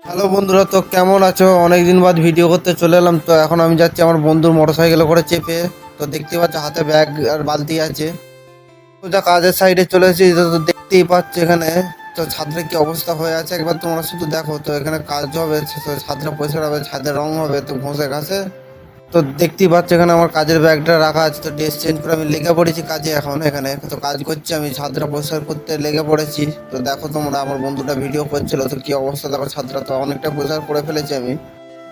Hello বন্ধুরা, তো কেমন আছো? অনেকদিন বাদ ভিডিও করতে চলে এলাম। তো এখন আমি যাচ্ছি আমার বন্ধুর মোটরসাইকেলে করে চেপে। তো দেখতেই পাচ্ছ হাতে ব্যাগ আর বালতি আছে। তো যা কাজের সাইডে চলে এসেছি, তো দেখতেই পাচ্ছ এখানে তো ছাদের কি অবস্থা হয়ে আছে একবার তোমরা শুধু দেখো। তো এখানে কাজ হবে, ছাদটা পরিষ্কার হবে, ছাদের রং হবে, তো ঘষে ঘাসে। তো দেখতেই পাচ্ছ এখানে আমার কাজের ব্যাগটা রাখা আছে। তো ড্রেস চেঞ্জ করে আমি লেগে পড়েছি কাজে। এখন এখানে তো কাজ করছি, আমি ছাদটা পরিষ্কার করতে লেগে পড়েছি। তো দেখো তোমরা, আমার বন্ধুটা ভিডিও করছিল, তো কি অবস্থা দেখো। ছাদটা তো অনেকটা পরিষ্কার করে ফেলেছি আমি।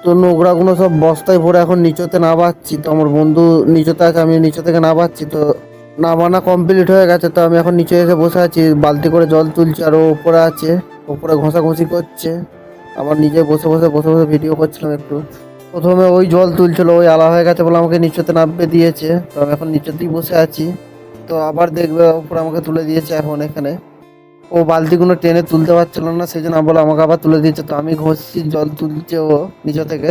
তো নোংরাগুলো সব বস্তায় ভরে এখন নিচেতে নামাচ্ছি। তো আমার বন্ধু নিচেতে আছে, আমি নিচে থেকে নামাচ্ছি। তো নামানো কমপ্লিট হয়ে গেছে। তো আমি এখন নিচে এসে বসে আছি, বালতি করে জল তুলছি, আর ও উপরে আছে, উপরে ঘষাঘষি করছে। আমার নিজে বসে বসে ভিডিও করছিলাম একটু। প্রথমে ওই জল তুলছিল, ওই আলা হয়ে গেছে বলে আমাকে নিচেতে নামতে দিয়েছে। তো আমি এখন নিচেতেই বসে আছি। তো আবার দেখবে উপরে আমাকে তুলে দিয়েছে এখন এখানে। ও বালতিগুলো টেনে তুলতে পারছিল না, সেই জন্য বলে আমাকে আবার তুলে দিয়েছে। তো আমি ঘষছি, জল তুলছে ও নিচে থেকে।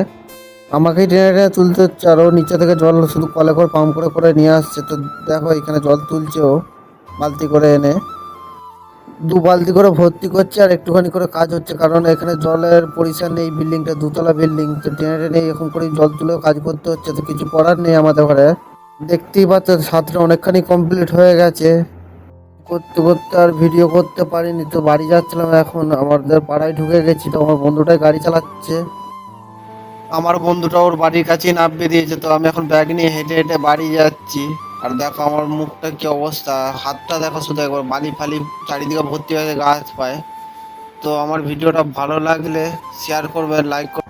আমাকেই টেনে টেনে তুলতে হচ্ছে, আর ও নিচে থেকে জল শুধু কলে করে পাম্প করে করে নিয়ে আসছে। তো দেখো এখানে জল তুলছে ও বালতি করে এনে, দু বালতি করে ভর্তি করছে, আর একটুখানি করে কাজ হচ্ছে, কারণ এখানে জলের পরিষ্কার নেই। বিল্ডিংটা দুতলা বিল্ডিং, তো টেনে টেনে এরকম করে জল তুলেও কাজ করতে হচ্ছে। তো কিছু করার নেই আমাদের ঘরে। দেখতেই পাচ্ছ সাতটা অনেকখানি কমপ্লিট হয়ে গেছে। করতে করতে আর ভিডিও করতে পারিনি। তো বাড়ি যাচ্ছিলাম, এখন আমাদের পাড়ায় ঢুকে গেছি। তো আমার বন্ধুটাই গাড়ি চালাচ্ছে। আমার বন্ধুটা ওর বাড়ির কাছেই নামিয়ে দিয়েছে। তো আমি এখন ব্যাগ নিয়ে হেঁটে হেঁটে বাড়ি যাচ্ছি। আর দেখো আমার মুখটা কি অবস্থা, হাতটা দেখো শুধু একবার, বালি ফালি চারিদিকে ভর্তি হয়ে গাছ পায়। তো আমার ভিডিওটা ভালো লাগলে শেয়ার করবে, লাইক করবে।